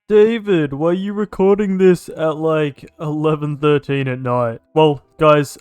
David, why are you recording this at like 11:13 at night? Well, guys,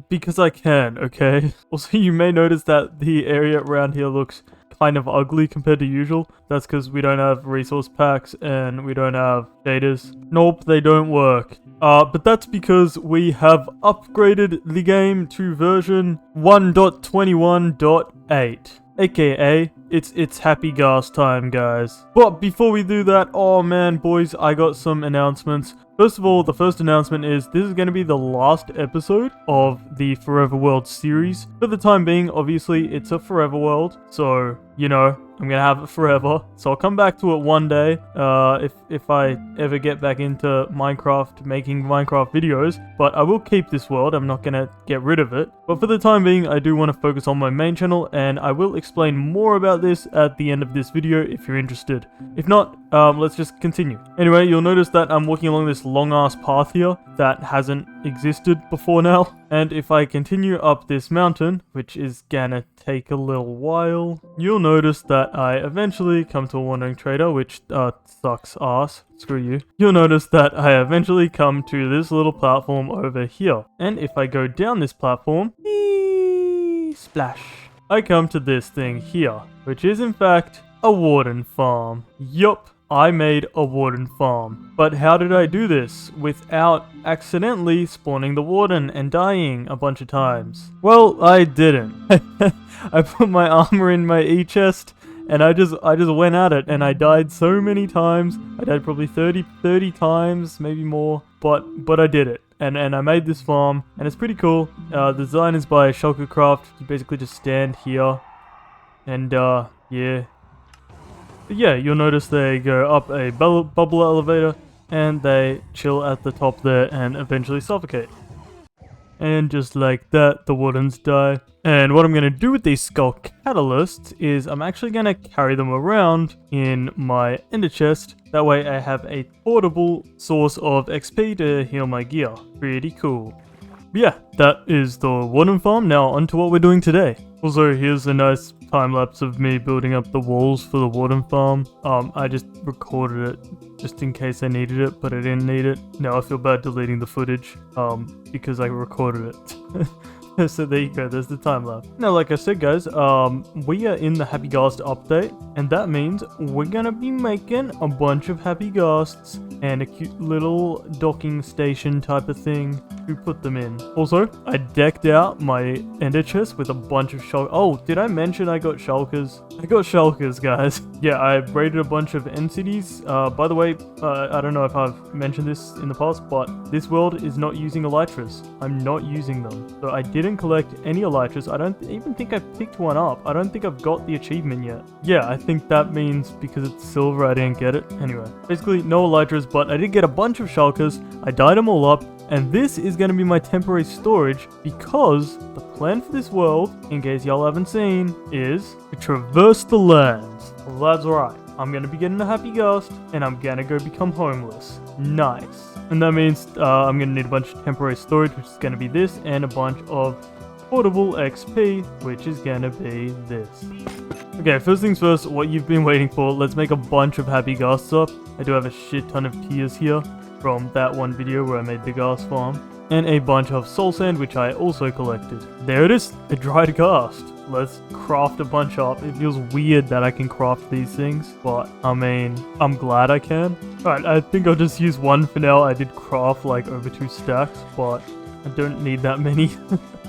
because I can, okay? Also, you may notice that the area around here looks kind of ugly compared to usual. That's because we don't have resource packs and we don't have shaders. Nope, they don't work. But that's because we have upgraded the game to version 1.21.8. AKA, it's Happy Ghast time, guys. But before we do that, oh man, boys, I got some announcements. First of all, the first announcement is this is going to be the last episode of the Forever World series. For the time being, obviously, it's a Forever World, so, you know, I'm gonna have it forever. So I'll come back to it one day, if I ever get back into Minecraft, making Minecraft videos. But I will keep this world, I'm not gonna get rid of it. But for the time being, I do want to focus on my main channel, and I will explain more about this at the end of this video if you're interested. If not, let's just continue. Anyway, you'll notice that I'm walking along this long-ass path here that hasn't existed before now. And if I continue up this mountain, which is gonna take a little while, you'll notice that I eventually come to a wandering trader, which sucks ass. Screw you. You'll notice that I eventually come to this little platform over here. And if I go down this platform, splash, I come to this thing here, which is in fact a warden farm. Yup. I made a warden farm. But how did I do this without accidentally spawning the warden and dying a bunch of times? Well, I didn't. I put my armor in my e-chest and I just went at it, and I died so many times. I died probably 30 times, maybe more, but I did it. And I made this farm, and it's pretty cool. The design is by Shulkercraft. You basically just stand here and yeah. But yeah, you'll notice they go up a bubble elevator, and they chill at the top there and eventually suffocate. And just like that, the wardens die. And what I'm going to do with these skull catalysts is I'm actually going to carry them around in my ender chest. That way I have a portable source of XP to heal my gear. Pretty cool. But yeah, that is the warden farm. Now on to what we're doing today. Also, here's a nice time-lapse of me building up the walls for the warden farm. I just recorded it just in case I needed it, but I didn't need it. Now I feel bad deleting the footage, because I recorded it. So there you go, there's the time-lapse. Now, like I said, guys, we are in the Happy Ghast update, and that means we're gonna be making a bunch of Happy Ghasts and a cute little docking station type of thing to put them in. Also, I decked out my ender chest with a bunch of shulkers. Oh, did I mention I got shulkers? I got shulkers, guys. Yeah, I braided a bunch of NCDs. By the way, I don't know if I've mentioned this in the past, but this world is not using elytras. I'm not using them. So I didn't collect any elytras. I don't even think I picked one up. I don't think I've got the achievement yet. Yeah, I think that means because it's silver, I didn't get it. Anyway, basically no elytras, but I did get a bunch of shulkers. I dyed them all up. And this is going to be my temporary storage because the plan for this world, in case y'all haven't seen, is to traverse the lands. Well, that's right. I'm going to be getting a Happy Ghast and I'm going to go become homeless. Nice. And that means I'm going to need a bunch of temporary storage, which is going to be this, and a bunch of portable XP, which is going to be this. Okay, first things first, what you've been waiting for, let's make a bunch of Happy Ghasts up. I do have a shit ton of tears here from that one video where I made the ghast farm, and a bunch of soul sand, which I also collected. There it is, a dried ghast. Let's craft a bunch up. It feels weird that I can craft these things, but I mean, I'm glad I can. Alright, I think I'll just use one for now. I did craft like over 2 stacks, but I don't need that many.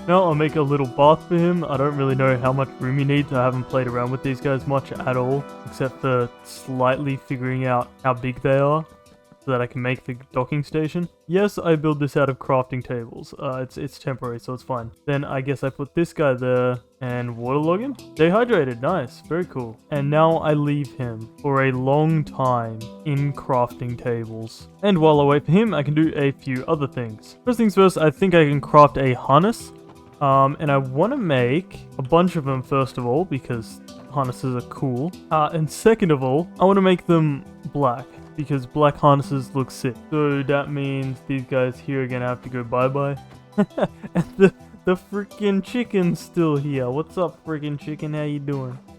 Now I'll make a little bath for him. I don't really know how much room he needs. I haven't played around with these guys much at all, except for slightly figuring out how big they are, so that I can make the docking station. Yes, I build this out of crafting tables. It's temporary, so it's fine. Then I guess I put this guy there and waterlog him. Stay hydrated, nice, very cool. And now I leave him for a long time in crafting tables. And while I wait for him, I can do a few other things. First things first, I think I can craft a harness. And I want to make a bunch of them first of all, because harnesses are cool. And second of all, I want to make them black, because black harnesses look sick. So that means these guys here are gonna have to go bye-bye. And the freaking chicken's still here. What's up, freaking chicken? How you doing?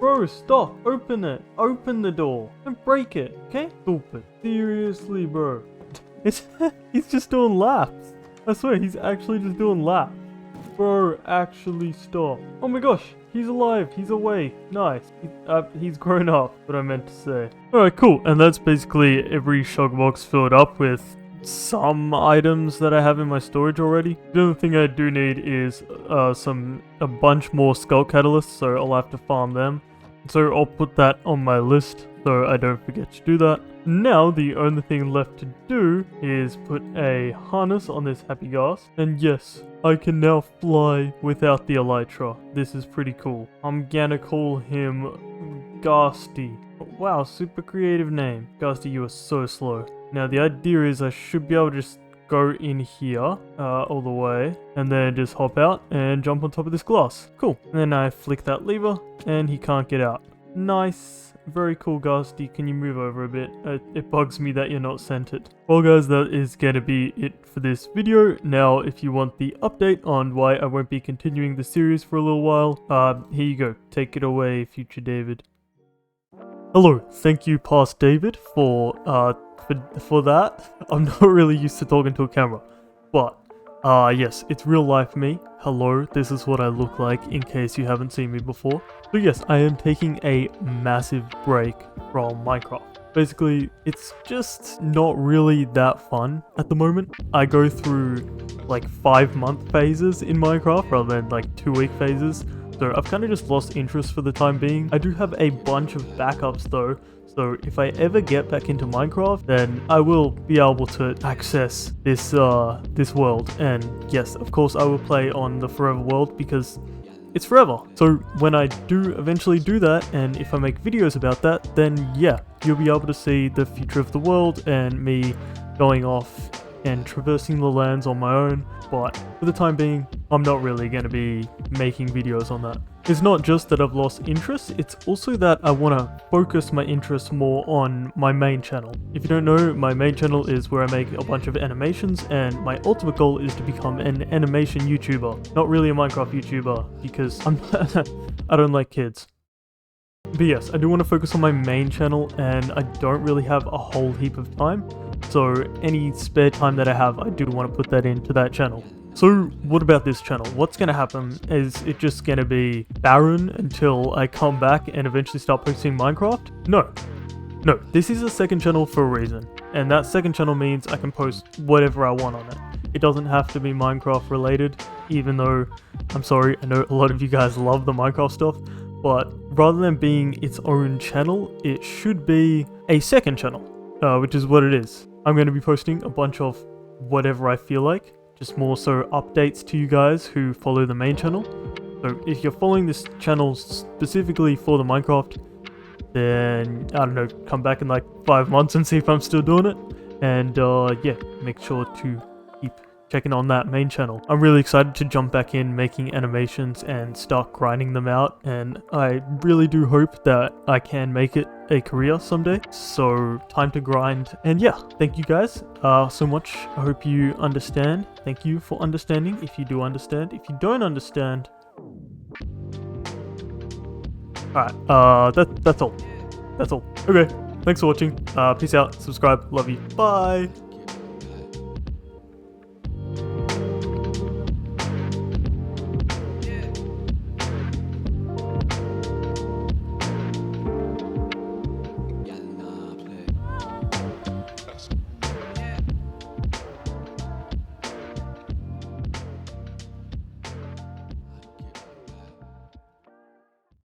Bro, stop. Open it. Open the door. Don't break it, okay? Stupid. Seriously, bro. He's just doing laps. I swear, he's actually just doing laps. Bro, actually stop. Oh my gosh, he's alive. He's awake. Nice. He's grown up, what I meant to say. Alright, cool. And that's basically every shulker box filled up with some items that I have in my storage already. The only thing I do need is a bunch more skull catalysts, so I'll have to farm them. So I'll put that on my list so I don't forget to do that. Now the only thing left to do is put a harness on this Happy Ghast. And yes, I can now fly without the elytra. This is pretty cool. I'm gonna call him Ghasty. Wow, super creative name. Ghasty, you are so slow. Now the idea is I should be able to just go in here all the way and then just hop out and jump on top of this glass. Cool. And then I flick that lever and he can't get out. Nice. Very cool, Ghasty. Can you move over a bit? It bugs me that you're not centered. Well guys, that is gonna be it for this video. Now if you want the update on why I won't be continuing the series for a little while, here you go. Take it away, future David. Hello, thank you past David for that. I'm not really used to talking to a camera, but yes, it's real life me. Hello, this is what I look like in case you haven't seen me before. So yes, I am taking a massive break from Minecraft. Basically, it's just not really that fun at the moment. I go through like 5-month phases in Minecraft rather than like 2-week phases. So I've kind of just lost interest for the time being. I do have a bunch of backups though. So if I ever get back into Minecraft, then I will be able to access this world. And yes, of course I will play on the forever world because it's forever. So when I do eventually do that, and if I make videos about that, then yeah, you'll be able to see the future of the world and me going off and traversing the lands on my own. But for the time being, I'm not really going to be making videos on that. It's not just that I've lost interest, it's also that I want to focus my interest more on my main channel. If you don't know, my main channel is where I make a bunch of animations, and my ultimate goal is to become an animation YouTuber. Not really a Minecraft YouTuber, because I don't like kids. But yes, I do want to focus on my main channel, and I don't really have a whole heap of time. So any spare time that I have, I do want to put that into that channel. So what about this channel? What's going to happen? Is it just going to be barren until I come back and eventually start posting Minecraft? No, this is a second channel for a reason. And that second channel means I can post whatever I want on it. It doesn't have to be Minecraft related, even though, I'm sorry, I know a lot of you guys love the Minecraft stuff. But rather than being its own channel, it should be a second channel, which is what it is. I'm going to be posting a bunch of whatever I feel like. Just more so updates to you guys who follow the main channel. So if you're following this channel specifically for the Minecraft, then I don't know, come back in like 5 months and see if I'm still doing it. And yeah, make sure to keep checking on that main channel. I'm really excited to jump back in making animations and start grinding them out, and I really do hope that I can make it a career someday. So time to grind. And yeah, thank you guys so much. I hope you understand. Thank you for understanding if you do understand. If you don't understand, alright, that's all. Okay, thanks for watching. Peace out, subscribe, love you, bye.